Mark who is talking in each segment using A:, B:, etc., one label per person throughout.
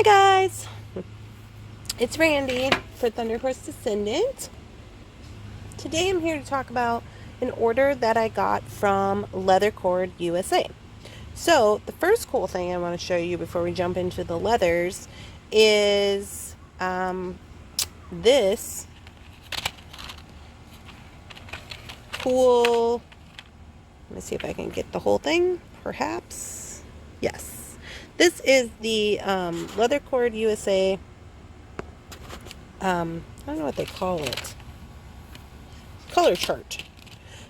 A: guys, it's Randee for Thunderhorse Descendant. Today I'm here to talk about an order that I got from Leathercord USA. So the first cool thing I want to show you before we jump into the leathers is this cool, let me see if I can get the whole thing, perhaps. Yes. This is the Leathercord USA, I don't know what they call it, color chart.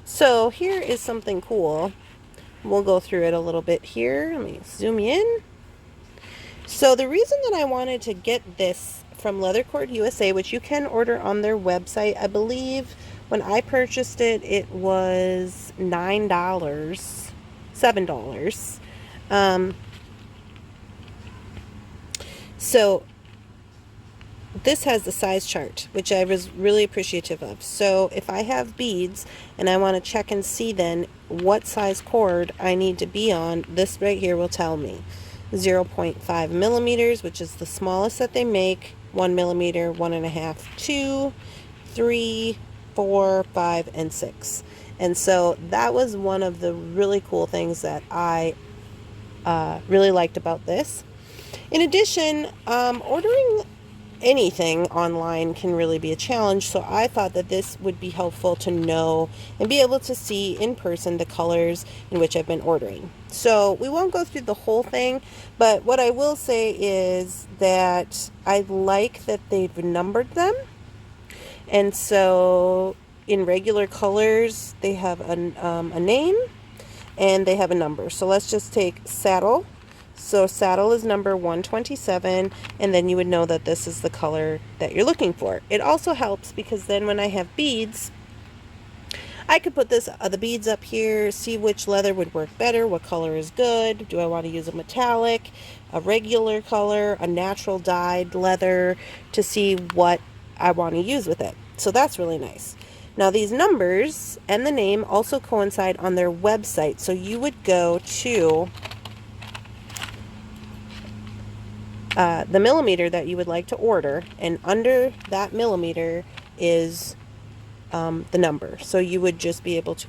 A: So here is something cool. We'll go through it a little bit here. Let me zoom in. So the reason that I wanted to get this from Leathercord USA, which you can order on their website, I believe when I purchased it, it was $9, $7. So this has the size chart, which I was really appreciative of. So if I have beads and I want to check and see then what size cord I need to be on, this right here will tell me. 0.5 millimeters, which is the smallest that they make, 1 millimeter, 1.5, 2, 3, 4, 5, and 6. And so that was one of the really cool things that I really liked about this. In addition, ordering anything online can really be a challenge, so I thought that this would be helpful to know and be able to see in person the colors in which I've been ordering. So we won't go through the whole thing, but what I will say is that I like that they've numbered them. And so in regular colors they have a name and they have a number. So let's just take saddle. So saddle is number 127, and then you would know that this is the color that you're looking for. It also helps because then when I have beads, I could put the beads up here, see which leather would work better, what color is good. Do I want to use a metallic, a regular color, a natural dyed leather, to see what I want to use with it. So that's really nice. Now these numbers and the name also coincide on their website. So you would go to the millimeter that you would like to order, and under that millimeter is the number. So you would just be able to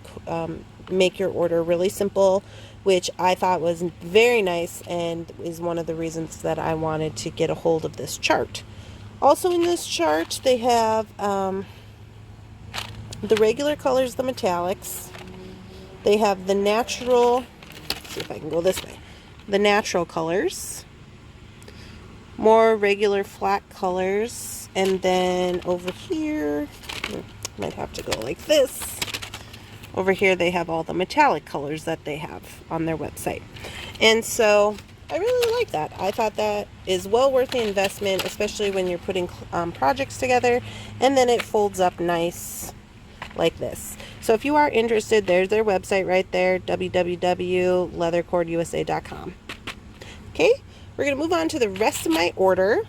A: make your order really simple, which I thought was very nice and is one of the reasons that I wanted to get a hold of this chart. Also in this chart they have the regular colors, the metallics. They have the natural, let's see if I can go this way, the natural colors, more regular flat colors, and then over here, might have to go like this. Over here they have all the metallic colors that they have on their website. And so I really like that. I thought that is well worth the investment, especially when you're putting projects together, and then it folds up nice like this. So if you are interested, there's their website right there, www.leathercordusa.com. Okay, we're going to move on to the rest of my order.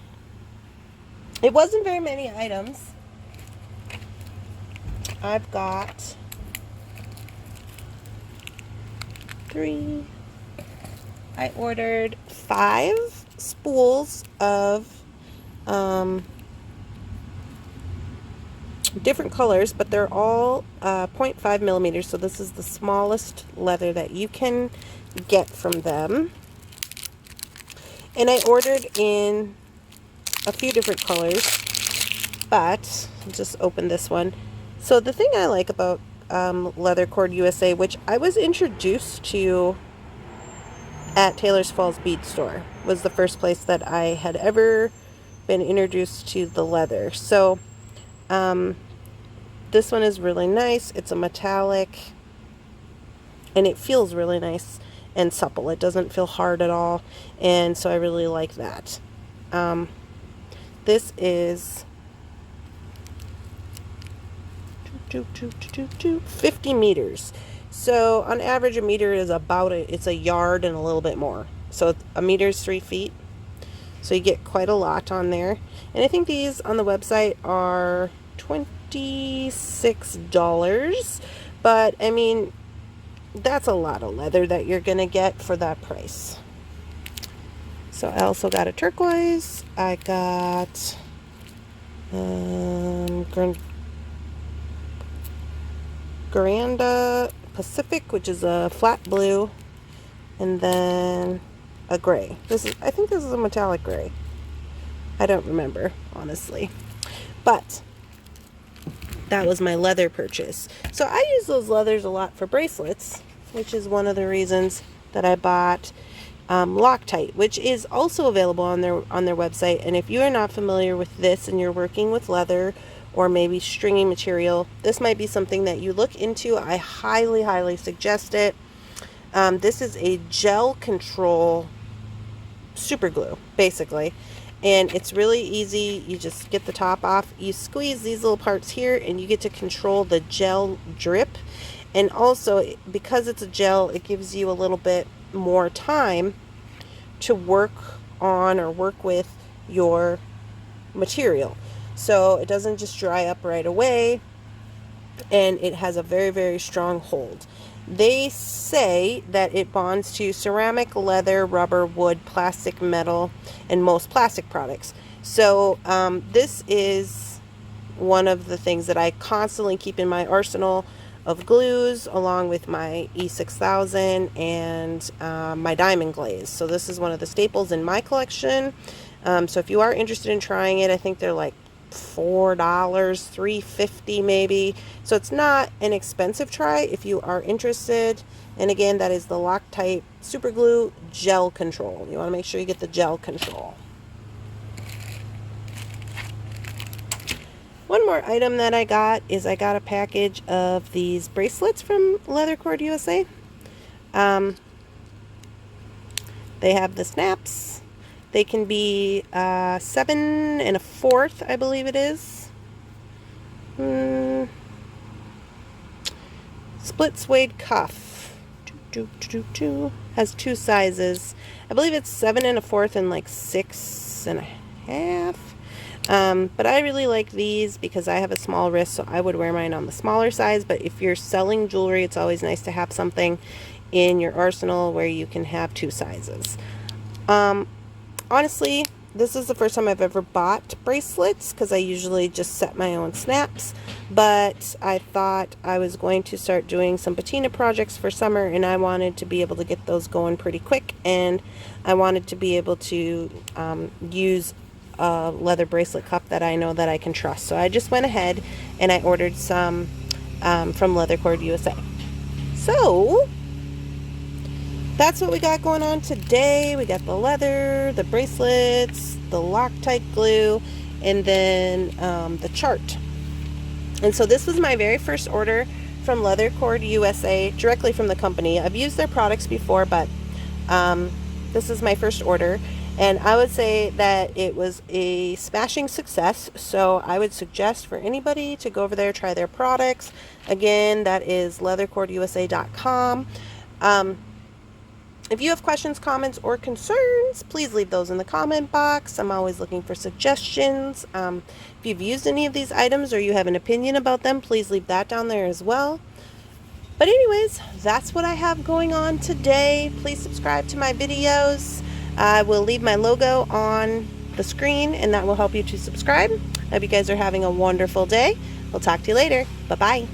A: It wasn't very many items. I've got 3. I ordered 5 spools of different colors, but they're all 0.5 millimeters. So this is the smallest leather that you can get from them. And I ordered in a few different colors, but I'll just open this one. So the thing I like about Leathercord USA, which I was introduced to at Taylor's Falls Bead Store, was the first place that I had ever been introduced to the leather. So this one is really nice. It's a metallic, and it feels really nice and supple. It doesn't feel hard at all, and so I really like that. This is 50 meters. So on average a meter is about it's a yard and a little bit more. So a meter is 3 feet. So you get quite a lot on there. And I think these on the website are $26, but I mean, that's a lot of leather that you're gonna get for that price. So I also got a turquoise. I got Garanda Pacific, which is a flat blue, and then a gray. I think this is a metallic gray. I don't remember, honestly. But that was my leather purchase. So I use those leathers a lot for bracelets, which is one of the reasons that I bought Loctite, which is also available on their website. And if you are not familiar with this and you're working with leather or maybe stringy material, this might be something that you look into. I highly suggest it. This is a gel control super glue, basically, and it's really easy. You just get the top off, you squeeze these little parts here, and you get to control the gel drip. And also, because it's a gel, it gives you a little bit more time to work on or work with your material, so it doesn't just dry up right away, and it has a very strong hold. They say that it bonds to ceramic, leather, rubber, wood, plastic, metal, and most plastic products. So this is one of the things that I constantly keep in my arsenal of glues, along with my E6000 and my diamond glaze. So this is one of the staples in my collection. So if you are interested in trying it, I think they're like $4, $3.50 maybe. So it's not an expensive try if you are interested. And again, that is the Loctite Super Glue Gel Control. You want to make sure you get the gel control. One more item that I got is I got a package of these bracelets from Leathercord USA. They have the snaps. They can be 7 1/4, I believe it is. Split suede cuff. Has 2 sizes. I believe it's 7 1/4 and like 6 1/2. But I really like these because I have a small wrist, so I would wear mine on the smaller size. But if you're selling jewelry, it's always nice to have something in your arsenal where you can have 2 sizes. Honestly, this is the first time I've ever bought bracelets because I usually just set my own snaps. But I thought I was going to start doing some patina projects for summer, and I wanted to be able to get those going pretty quick. And I wanted to be able to use a leather bracelet cup that I know that I can trust. So I just went ahead and I ordered some from Leathercord USA. So that's what we got going on today. We got the leather, the bracelets, the Loctite glue, and then the chart. And so this was my very first order from Leathercord USA, directly from the company. I've used their products before, but this is my first order. And I would say that it was a smashing success. So I would suggest for anybody to go over there, try their products. Again, that is leathercordusa.com. If you have questions, comments, or concerns, please leave those in the comment box. I'm always looking for suggestions. If you've used any of these items or you have an opinion about them, please leave that down there as well. But anyways, that's what I have going on today. Please subscribe to my videos. I will leave my logo on the screen, and that will help you to subscribe. I hope you guys are having a wonderful day. We'll talk to you later. Bye-bye.